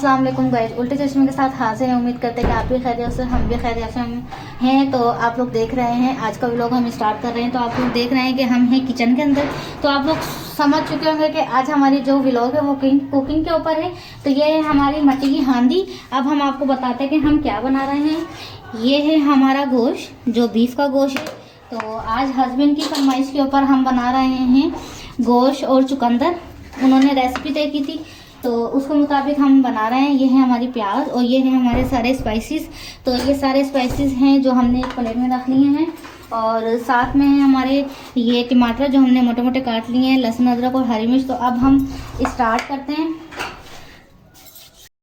अस्सलाम वालेकुम गाइस, उल्टे चश्मे के साथ हाजिर हैं। उम्मीद करते हैं कि आप भी खैरियत से, हम भी खैरियत से हैं। तो आप लोग देख रहे हैं आज का व्लॉग हम स्टार्ट कर रहे हैं। तो आप लोग देख रहे हैं कि हम हैं किचन के अंदर। तो आप लोग समझ चुके होंगे कि आज हमारी जो व्लॉग है वो कुकिंग के ऊपर है। तो ये है हमारी मट्टी की हांडी। अब हम आपको बताते हैं कि हम क्या बना रहे हैं। ये है हमारा गोश्त, जो बीफ का गोश्त है। तो आज हस्बैंड की फरमाइश के ऊपर हम बना रहे हैं गोश्त और चुकंदर। उन्होंने रेसिपी तय की थी तो उसके मुताबिक हम बना रहे हैं। ये है हमारी प्याज और ये है हमारे सारे स्पाइसेस। तो ये सारे स्पाइसेस हैं जो हमने एक प्लेट में रख लिए हैं। और साथ में है हमारे ये टमाटर जो हमने मोटे मोटे काट लिए हैं, लहसुन अदरक और हरी मिर्च। तो अब हम स्टार्ट करते हैं।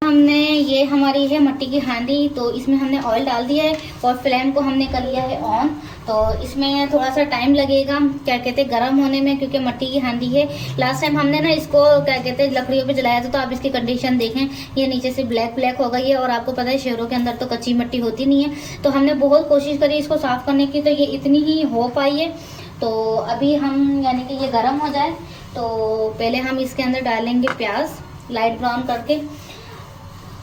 हमने ये हमारी है मट्टी की हांडी, तो इसमें हमने ऑयल डाल दिया है और फ्लेम को हमने कर लिया है ऑन। तो इसमें थोड़ा सा टाइम लगेगा क्या कहते हैं गर्म होने में, क्योंकि मट्टी की हांडी है। लास्ट टाइम हमने ना इसको क्या कहते हैं लकड़ियों पे जलाया था। तो आप इसकी कंडीशन देखें, ये नीचे से ब्लैक ब्लैक हो गई है। और आपको पता है शहरों के अंदर तो कच्ची मट्टी होती नहीं है। तो हमने बहुत कोशिश करी इसको साफ़ करने की, तो ये इतनी ही हो पाई है। तो अभी हम यानी कि ये गर्म हो जाए तो पहले हम इसके अंदर डालेंगे प्याज लाइट ब्राउन करके।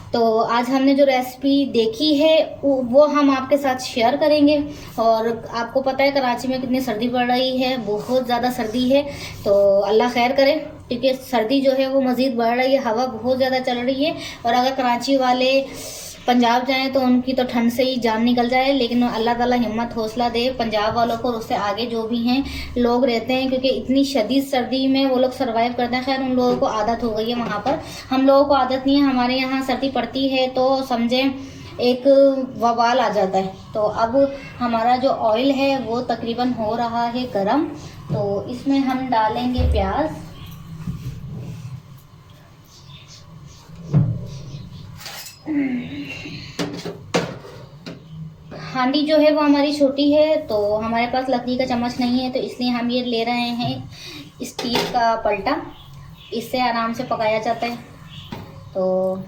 तो आज हमने जो रेसिपी देखी है वो हम आपके साथ शेयर करेंगे। और आपको पता है कराची में कितनी सर्दी पड़ रही है, बहुत ज़्यादा सर्दी है। तो अल्लाह खैर करे, क्योंकि सर्दी जो है वो मज़ीद बढ़ रही है, हवा बहुत ज़्यादा चल रही है। और अगर कराची वाले पंजाब जाएं तो उनकी तो ठंड से ही जान निकल जाए। लेकिन अल्लाह ताला हिम्मत हौसला दे पंजाब वालों को और उससे आगे जो भी हैं लोग रहते हैं, क्योंकि इतनी शदीद सर्दी में वो लोग सर्वाइव करते हैं। खैर उन लोगों को आदत हो गई है वहाँ पर, हम लोगों को आदत नहीं है। हमारे यहाँ सर्दी पड़ती है तो समझें एक वबाल आ जाता है। तो अब हमारा जो ऑयल है वो तकरीबन हो रहा है गरम। तो इसमें हम डालेंगे प्याज। हांडी जो है वो हमारी छोटी है, तो हमारे पास लकड़ी का चम्मच नहीं है, तो इसलिए हम ये ले रहे हैं स्टील का पलटा। इससे आराम से पकाया जाता है। तो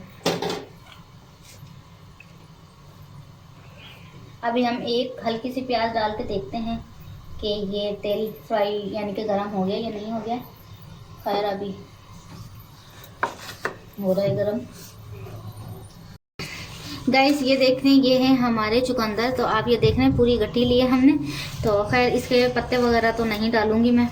अभी हम एक हल्की सी प्याज डाल के देखते हैं कि ये तेल फ्राई यानी कि गर्म हो गया या नहीं हो गया। खैर अभी हो रहा है गर्म। गाइस ये देख रहे हैं, ये है हमारे चुकंदर। तो आप ये देख रहे हैं पूरी गट्टी ली है हमने। तो खैर इसके पत्ते वगैरह तो नहीं डालूंगी मैं।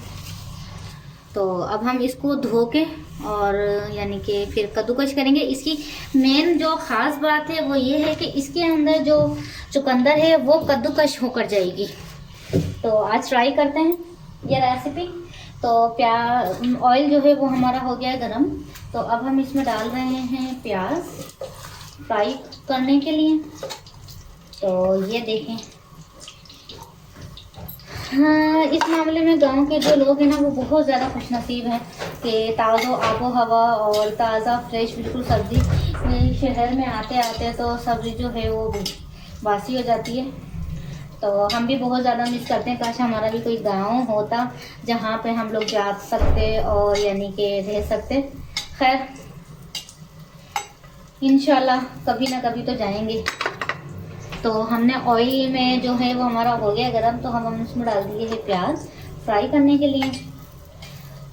तो अब हम इसको धो के और यानी कि फिर कद्दूकश करेंगे। इसकी मेन जो ख़ास बात है वो ये है कि इसके अंदर जो चुकंदर है वो कद्दूकश होकर जाएगी। तो आज ट्राई करते हैं ये रेसिपी। तो ऑयल जो है वो हमारा हो गया है गरम। तो अब हम इसमें डाल रहे हैं प्याज फ्राई करने के लिए। तो ये देखें, हाँ इस मामले में गांव के जो लोग हैं ना वो बहुत ज़्यादा खुशनसीब हैं कि ताज़ा आबो हवा और ताज़ा फ्रेश बिल्कुल सब्ज़ी। शहर में आते आते तो सब्ज़ी जो है वो बासी हो जाती है। तो हम भी बहुत ज़्यादा मिस करते हैं, काश हमारा भी कोई गांव होता जहाँ पे हम लोग जा सकते और यानी कि रह सकते। खैर इंशाल्लाह कभी ना कभी तो जाएंगे। तो हमने ऑयल में जो है वो हमारा हो गया गरम। तो हम उसमें डाल दिए है प्याज फ्राई करने के लिए।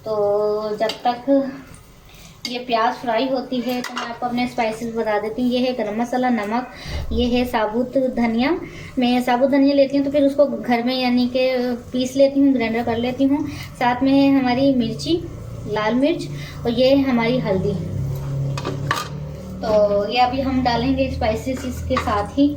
तो जब तक ये प्याज फ्राई होती है तो मैं आपको अपने स्पाइसेस बता देती हूँ। ये है गरम मसाला, नमक, ये है साबुत धनिया। मैं साबुत धनिया लेती हूँ तो फिर उसको घर में यानी कि पीस लेती हूँ, ग्राइंडर कर लेती हूँ। साथ में है हमारी मिर्ची, लाल मिर्च, और ये है हमारी हल्दी। तो ये अभी हम डालेंगे स्पाइसेस इसके साथ ही।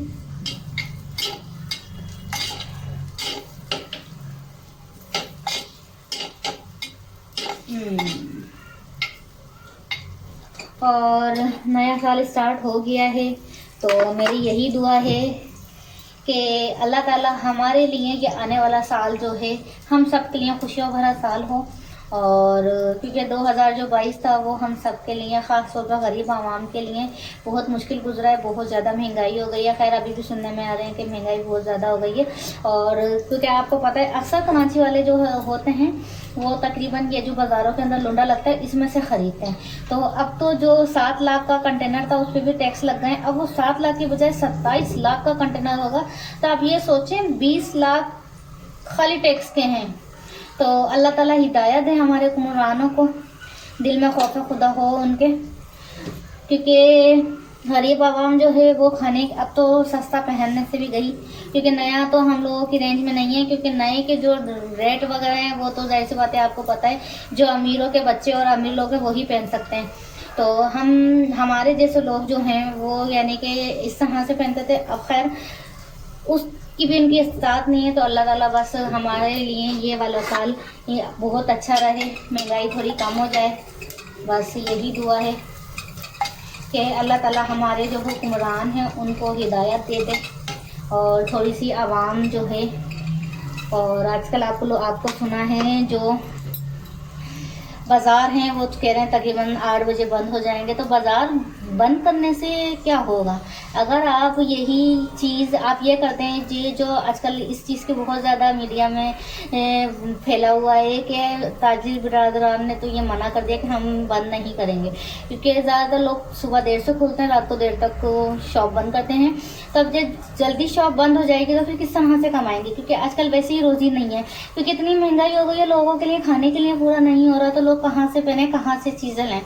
और नया साल स्टार्ट हो गया है, तो मेरी यही दुआ है कि अल्लाह ताला हमारे लिए ये आने वाला साल जो है हम सब के लिए खुशियों भरा साल हो। और क्योंकि 2022 था वो हम सब के लिए, ख़ास तौर पर गरीब आवाम के लिए बहुत मुश्किल गुजरा है। बहुत ज़्यादा महंगाई हो गई है। खैर अभी भी सुनने में आ रहे हैं कि महंगाई बहुत ज़्यादा हो गई है। और क्योंकि आपको पता है अक्सर कराची वाले जो होते हैं वो तकरीबन ये जो बाज़ारों के अंदर लुंडा लगता है इसमें से ख़रीदते हैं। तो अब तो जो 7 लाख का कंटेनर था उस पर भी टैक्स लग गए। अब वो 7 लाख की बजाय 27 लाख का कंटेनर होगा। तो आप ये सोचें 20 लाख खाली टैक्स के हैं। तो अल्लाह ताला हिदायत है हमारे हुक्मरानों को, दिल में खौफ खुदा हो उनके। क्योंकि गरीब आवाम जो है वो खाने अब तो सस्ता पहनने से भी गई, क्योंकि नया तो हम लोगों की रेंज में नहीं है, क्योंकि नए के जो रेट वगैरह हैं वो तो जाहिर सी बात है आपको पता है, जो अमीरों के बच्चे और अमीर लोग हैं वही पहन सकते हैं। तो हमारे जैसे लोग जो हैं वो यानी कि इस तरह से पहनते थे। अब खैर उसकी भी इनकी इस्तात नहीं है, तो अल्लाह ताला बस हमारे लिए ये वाला साल ये बहुत अच्छा रहे, महंगाई थोड़ी कम हो जाए, बस यही दुआ है कि अल्लाह ताला हमारे जो हुक्मरान हैं उनको हिदायत दे दे और थोड़ी सी आवाम जो है। और आजकल आपको सुना है जो बाज़ार हैं वो तो कह रहे हैं तकरीबन 8 बजे बंद हो जाएंगे। तो बाज़ार बंद करने से क्या होगा? अगर आप यही चीज़ आप ये करते हैं जी, जो आजकल इस चीज़ के बहुत ज़्यादा मीडिया में फैला हुआ है कि ताजिर बिरादरान ने तो ये मना कर दिया कि हम बंद नहीं करेंगे, क्योंकि ज़्यादातर लोग सुबह देर से खुलते हैं, रात को देर तक शॉप बंद करते हैं। तब जब जल्दी शॉप बंद हो जाएगी तो फिर किस तरह से कमाएंगे? क्योंकि आजकल वैसे ही रोज़ी नहीं है, क्योंकि इतनी महंगाई हो गई है, लोगों के लिए खाने के लिए पूरा नहीं हो रहा, तो लोग कहाँ से पहने, कहाँ से चीज़ें लें।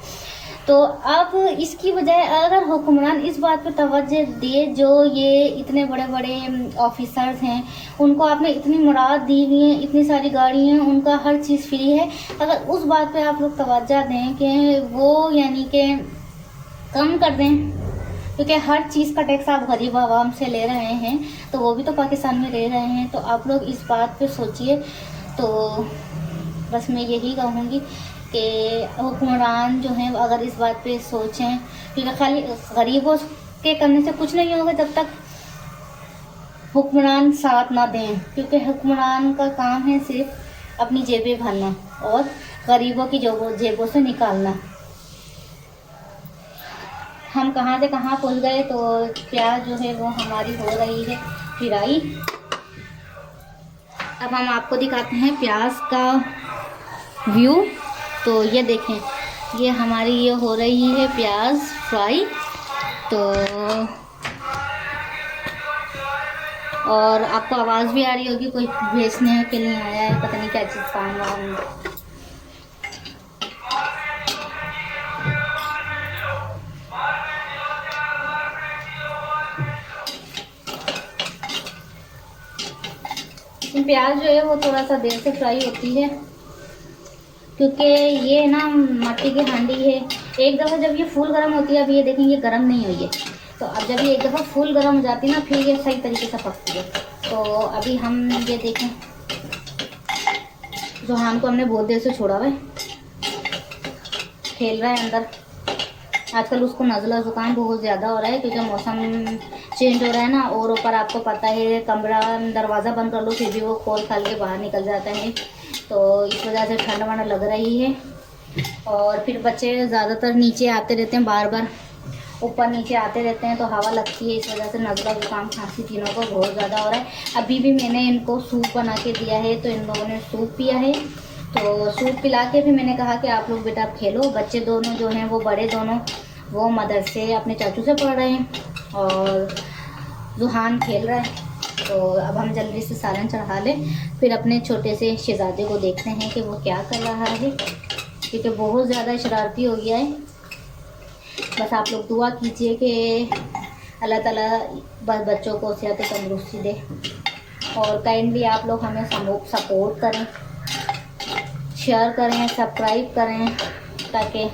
तो अब इसकी बजाय अगर हुक्मरान इस बात पे तवज्जो दे, जो ये इतने बड़े बड़े ऑफिसर्स हैं उनको आपने इतनी मुराद दी हुई है, इतनी सारी गाड़ी हैं, उनका हर चीज़ फ्री है, अगर उस बात पे आप लोग तवज्जो दें कि वो यानी कि कम कर दें, क्योंकि हर चीज़ का टैक्स आप गरीब आवाम से ले रहे हैं, तो वो भी तो पाकिस्तान में रह रहे हैं, तो आप लोग इस बात पे सोचिए। तो बस मैं यही कहूँगी कि हुक्मरान जो हैं अगर इस बात पे सोचें, क्योंकि खाली गरीबों के करने से कुछ नहीं होगा जब तक हुक्मरान साथ ना दें, क्योंकि हुक्मरान का काम है सिर्फ अपनी जेबें भरना और गरीबों की जेबों से निकालना। हम कहाँ से कहाँ पहुँच गए। तो प्याज जो है वो हमारी हो रही है फ्राई। अब हम आपको दिखाते हैं प्याज का व्यू। तो ये देखें, ये हमारी ये हो रही है प्याज फ्राई। तो और आपको आवाज़ भी आ रही होगी, कोई बेचने के लिए आया है, पता नहीं क्या चीज़ काम रहा है। प्याज जो है वो थोड़ा सा देर से फ्राई होती है, क्योंकि ये ना मट्टी की हांडी है। एक दफ़ा जब ये फुल गर्म होती है, अभी ये देखें ये गर्म नहीं हुई है, तो अब जब ये एक दफ़ा फुल गर्म हो जाती है ना, फिर ये सही तरीके से पकती है। तो अभी हम ये देखें, जोहान को हमने बहुत देर से छोड़ा हुआ है, खेल रहा है अंदर। आजकल उसको नज़ला ज़ुकाम बहुत ज़्यादा हो रहा है, क्योंकि मौसम चेंज हो रहा है ना, और ऊपर आपको पता है कमरा दरवाज़ा बंद कर लो फिर भी वो खोल खाल के बाहर निकल जाता है, तो इस वजह से ठंड वंड लग रही है। और फिर बच्चे ज़्यादातर नीचे आते रहते हैं, बार बार ऊपर नीचे आते रहते हैं, तो हवा लगती है, इस वजह से नज़ला ज़ुकाम खांसी तीनों को बहुत ज़्यादा हो रहा है। अभी भी मैंने इनको सूप बना के दिया है, तो इन लोगों ने सूप पिया है। तो सूप पिला के भी मैंने कहा कि आप लोग बेटा खेलो। बच्चे दोनों जो हैं वो बड़े दोनों वो मदरसे अपने चाचू से पढ़ रहे हैं और जुहान खेल रहा है। तो अब हम जल्दी से सालन चढ़ा लें, फिर अपने छोटे से शहजादे को देखते हैं कि वो क्या कर रहा है, क्योंकि बहुत ज़्यादा शरारती हो गया है। बस आप लोग दुआ कीजिए कि अल्लाह ताला बस बच्चों को सेहत तंदुरुस्ती दे, और काइंडली आप लोग हमें सपोर्ट करें, शेयर करें, सब्सक्राइब करें, ताकि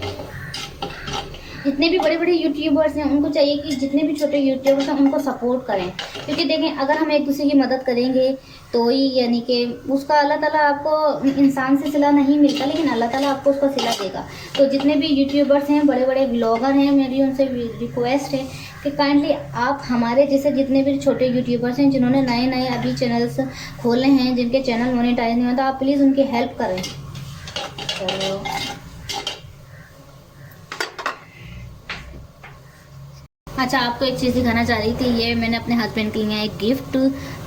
जितने भी बड़े बड़े यूट्यूबर्स हैं उनको चाहिए कि जितने भी छोटे यूट्यूबर्स हैं उनको सपोर्ट करें, क्योंकि देखें अगर हम एक दूसरे की मदद करेंगे तो ही यानी कि उसका अल्लाह ताला आपको इंसान से सिला नहीं मिलता, लेकिन अल्लाह ताला आपको उसका सिला देगा। तो जितने भी यूट्यूबर्स हैं, बड़े बड़े ब्लॉगर हैं, मेरी उनसे रिक्वेस्ट है कि काइंडली आप हमारे जैसे जितने भी छोटे यूट्यूबर्स हैं जिन्होंने नए नए अभी चैनल्स खोले हैं, जिनके चैनल मोनेटाइज नहीं होता, आप प्लीज़ उनकी हेल्प करें। तो अच्छा, आपको एक चीज़ दिखाना चाह रही थी, ये मैंने अपने हस्बैंड के लिए एक गिफ्ट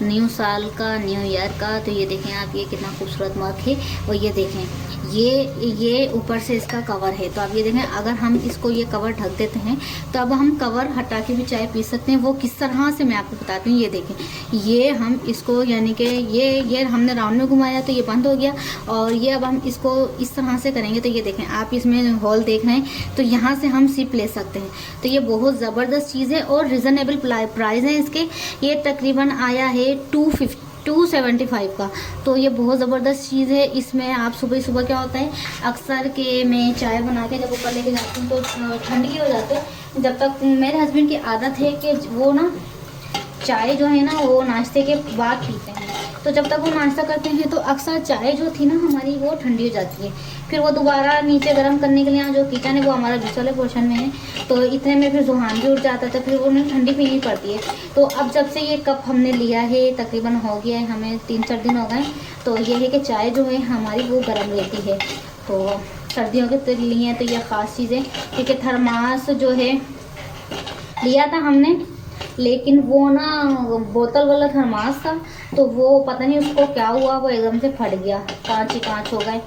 न्यू साल का, न्यू ईयर का। तो ये देखें आप, ये कितना खूबसूरत मग है। और ये देखें ये ऊपर से इसका कवर है। तो आप ये देखें, अगर हम इसको ये कवर ढक देते हैं तो अब हम कवर हटा के भी चाय पी सकते हैं। वो किस तरह से मैं आपको बताती हूँ। ये देखें, ये हम इसको यानी कि ये हमने राउंड में घुमाया तो ये बंद हो गया, और ये अब हम इसको इस तरह से करेंगे तो ये देखें, आप इसमें होल देख रहे हैं, तो यहाँ से हम सिप ले सकते हैं। तो ये बहुत ज़बरदस्त चीज़ है और रिजनेबल प्राइस है इसके। ये तकरीबन आया है 275 का। तो ये बहुत ज़बरदस्त चीज़ है। इसमें आप सुबह सुबह क्या होता है, अक्सर के मैं चाय बना के जब ऊपर लेके जाती हूँ तो ठंडी हो जाती है। जब तक मेरे हस्बैंड की आदत है कि वो ना चाय जो है ना वो नाश्ते के बाद पीते हैं, तो जब तक वो नाश्ता करते हैं तो अक्सर चाय जो थी ना हमारी वो ठंडी हो जाती है। फिर वो दोबारा नीचे गर्म करने के लिए जो किचन है वो हमारा बीच वाले पोर्शन में है, तो इतने में फिर जुहान भी उठ जाता है, तो फिर उन्हें ठंडी पीनी पड़ती है। तो अब जब से ये कप हमने लिया है, तकरीबन हो गया है हमें 3-4 दिन हो गए, तो ये है कि चाय जो है हमारी वो गर्म रहती है। तो सर्दियों के लिए तो ये ख़ास चीज़ है, क्योंकि थर्मास जो है लिया था हमने, लेकिन वो ना बोतल वाला थर्मास था, तो वो पता नहीं उसको क्या हुआ, वो एकदम से फट गया, कांच ही कांच हो गए।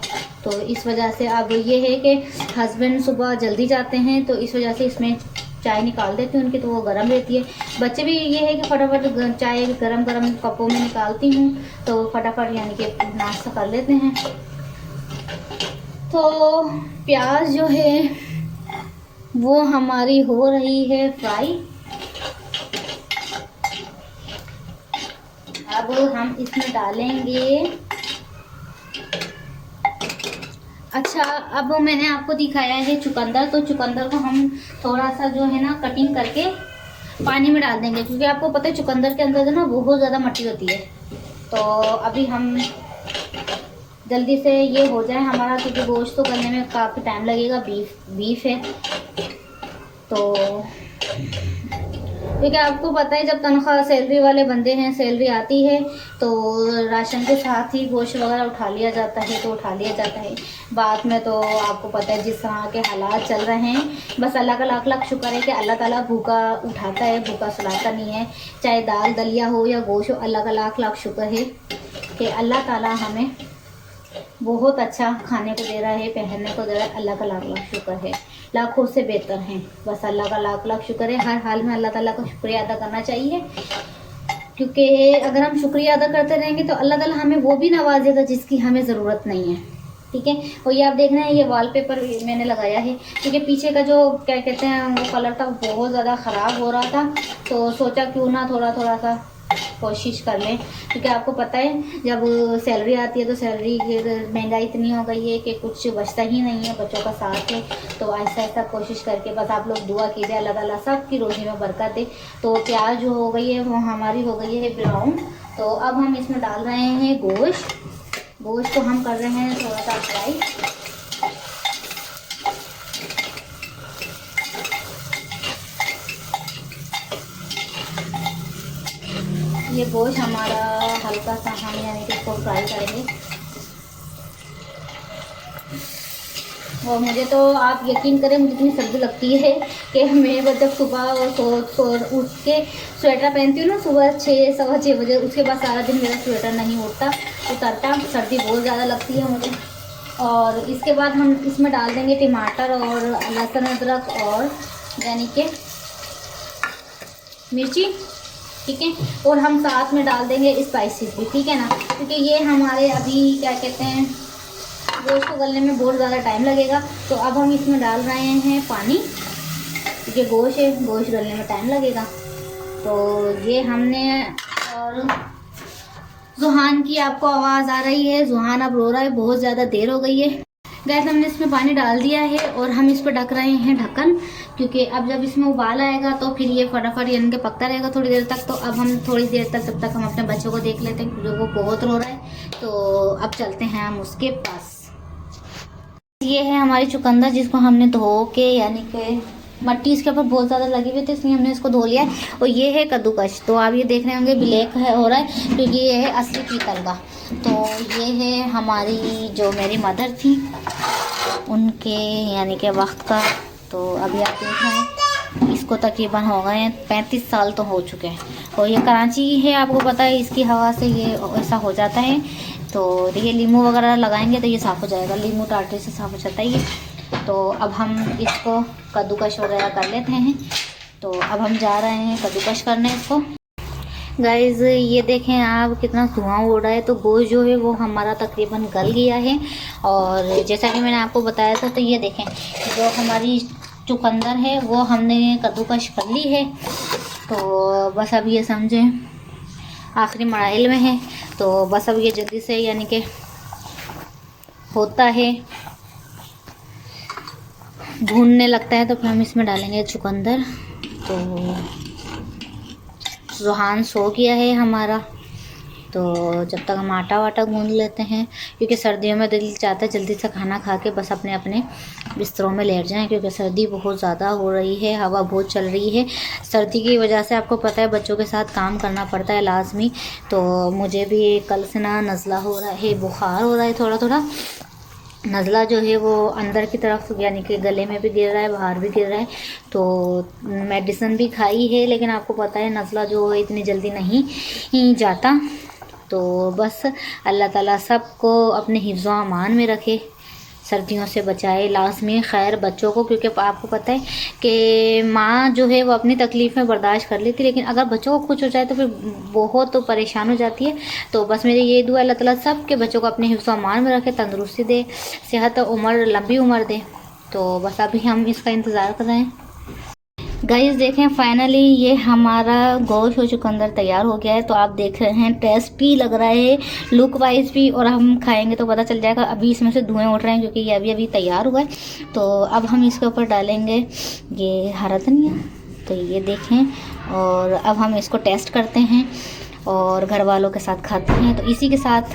तो इस वजह से अब ये है कि हस्बैंड सुबह जल्दी जाते हैं, तो इस वजह से इसमें चाय निकाल देती हूँ उनकी, तो वो गर्म रहती है। बच्चे भी ये है कि फटाफट चाय गरम गरम कपों में निकालती हूँ, तो फटाफट यानी कि नाश्ता कर लेते हैं। तो प्याज जो है वो हमारी हो रही है फ्राई। अब हम इसमें डालेंगे, अच्छा अब मैंने आपको दिखाया है चुकंदर, तो चुकंदर को हम थोड़ा सा जो है ना कटिंग करके पानी में डाल देंगे, क्योंकि आपको पता है चुकंदर के अंदर जो ना बहुत ज़्यादा मिट्टी होती है। तो अभी हम जल्दी से ये हो जाए हमारा, क्योंकि गोश्त तो करने में काफ़ी टाइम लगेगा, बीफ है। तो क्योंकि आपको पता है जब तनख्वाह सैलरी वाले बंदे हैं, सैलरी आती है तो राशन के साथ ही गोश्त वगैरह उठा लिया जाता है, तो उठा लिया जाता है। बाद में तो आपको पता है जिस तरह के हालात चल रहे हैं, बस अल्लाह का लाख लाख शुक्र है कि अल्लाह ताला भूखा उठाता है, भूखा सुलाता नहीं है। चाहे दाल दलिया हो या गोश्त हो, अल्लाह का लाख लाख शुक्र है कि अल्लाह ताला हमें बहुत अच्छा खाने को दे रहा है, पहनने को दे रहा है। अल्लाह का लाख लाख शुक्र है, लाखों से बेहतर हैं। बस अल्लाह का लाख लाख शुक्र है। हर हाल में अल्लाह ताला का शुक्रिया अदा करना चाहिए, क्योंकि अगर हम शुक्रिया अदा करते रहेंगे तो अल्लाह ताला हमें वो भी नवाजेगा जिसकी हमें ज़रूरत नहीं है। ठीक है। और ये आप देख रहे हैं, ये वॉलपेपर मैंने लगाया है, क्योंकि पीछे का जो क्या कहते हैं वो कलर था बहुत ज़्यादा ख़राब हो रहा था, तो सोचा क्यों ना थोड़ा सा कोशिश कर लें, क्योंकि आपको पता है जब सैलरी आती है तो सैलरी महंगाई इतनी हो गई है कि कुछ बचता ही नहीं है, बच्चों का साथ है। तो ऐसा ऐसा कोशिश करके बस आप लोग दुआ कीजिए, अल्लाह ताला सब की रोज़ी में बरकत दे। तो प्याज जो हो गई है वो हमारी हो गई है ब्राउन। तो अब हम इसमें डाल रहे हैं गोश्त को हम कर रहे हैं थोड़ा सा फ्राई। ये गोश्त हमारा हल्का सा हम यानी कि इसको फ्राई करेंगे। और मुझे तो आप यकीन करें, मुझे इतनी सर्दी लगती है कि मैं जब सुबह उठ के स्वेटर पहनती हूँ ना, सुबह 6-6:15 बजे, उसके बाद सारा दिन मेरा स्वेटर नहीं उतरता। सर्दी बहुत ज़्यादा लगती है मुझे। और इसके बाद हम इसमें डाल देंगे टमाटर और लहसुन अदरक और यानी कि मिर्ची। ठीक है। और हम साथ में डाल देंगे स्पाइसेस भी, ठीक है ना, क्योंकि ये हमारे अभी क्या कहते हैं गोश्त को गलने में बहुत ज़्यादा टाइम लगेगा। तो अब हम इसमें डाल रहे हैं पानी, क्योंकि गोश्त गलने में टाइम लगेगा। तो ये हमने, और जुहान की आपको आवाज़ आ रही है, जुहान अब रो रहा है, बहुत ज़्यादा देर हो गई है। गैस हमने इसमें पानी डाल दिया है और हम इस पर ढक रहे हैं ढक्कन, क्योंकि अब जब इसमें उबाल आएगा तो फिर ये फटाफट यानी कि पकता रहेगा थोड़ी देर तक। तो अब हम थोड़ी देर तक, जब तक हम अपने बच्चों को देख लेते हैं क्योंकि वो बहुत रो रहा है, तो अब चलते हैं हम उसके पास। ये है हमारी चुकंदर, जिसको हमने धो के यानी कि मट्टी इसके ऊपर बहुत ज़्यादा लगी हुई थी, इसलिए हमने इसको धो लिया है। और ये है कद्दूकश, तो आप ये देख रहे होंगे ब्लैक है हो रहा है, क्योंकि ये है असली पीतल का। तो ये है हमारी जो मेरी मदर थी उनके यानी कि वक्त का। तो अभी आप देख रहे हैं इसको तकरीबन हो गए 35 साल तो हो चुके हैं। और ये कराची है, आपको पता है इसकी हवा से ये ऐसा हो जाता है। तो देखिए लीमू वगैरह लगाएंगे तो ये साफ़ हो जाएगा, लीमू टाटे से साफ़ हो जाता है ये। तो अब हम इसको कद्दूकश वगैरह कर लेते हैं। तो अब हम जा रहे हैं कद्दूकश करने इसको। गाइज़ ये देखें आप कितना धुआं उड़ रहा है। तो गोश्त जो है वो हमारा तकरीबन गल गया है, और जैसा कि मैंने आपको बताया था, तो ये देखें जो हमारी चुकंदर है वो हमने कद्दूकश कर ली है। तो बस अब ये समझें आखिरी मराइल में है। तो बस अब ये जल्दी से यानी कि होता है, भूनने लगता है, तो फिर हम इसमें डालेंगे चुकंदर। तो रूहान सो गया है हमारा, तो जब तक हम आटा वाटा गूंद लेते हैं, क्योंकि सर्दियों में दिल चाहता है जल्दी से खाना खा के बस अपने अपने बिस्तरों में लेट जाएं, क्योंकि सर्दी बहुत ज़्यादा हो रही है, हवा बहुत चल रही है। सर्दी की वजह से आपको पता है बच्चों के साथ काम करना पड़ता है लाजमी। तो मुझे भी कल से ना नज़ला हो रहा है, बुखार हो रहा है थोड़ा थोड़ा। नज़ला जो है वो अंदर की तरफ यानी कि गले में भी गिर रहा है, बाहर भी गिर रहा है। तो मेडिसिन भी खाई है, लेकिन आपको पता है नज़ला जो है इतनी जल्दी नहीं ही जाता। तो बस अल्लाह ताला सबको अपने हिफ्ज़ व अमान में रखे, सर्दियों से बचाए लाज़मी। खैर बच्चों को, क्योंकि आपको पता है कि माँ जो है वो अपनी तकलीफ़ें बर्दाश्त कर लेती, लेकिन अगर बच्चों को कुछ हो जाए तो फिर बहुत तो परेशान हो जाती है। तो बस मेरी ये दुआ अल्लाह ताला सब के बच्चों को अपने हिफ्ज़ व अमान में रखे, तंदुरुस्ती दे, सेहत उम्र लंबी उम्र दे। तो बस अभी हम इसका इंतज़ार कर रहे हैं। गाइस देखें फाइनली ये हमारा गोश्त और चुकंदर तैयार हो गया है। तो आप देख रहे हैं टेस्टी लग रहा है लुक वाइज भी, और हम खाएंगे तो पता चल जाएगा। अभी इसमें से धुएं उठ रहे हैं क्योंकि ये अभी तैयार हुआ है। तो अब हम इसके ऊपर डालेंगे ये हरा धनिया। तो ये देखें, और अब हम इसको टेस्ट करते हैं और घर वालों के साथ खाते हैं। तो इसी के साथ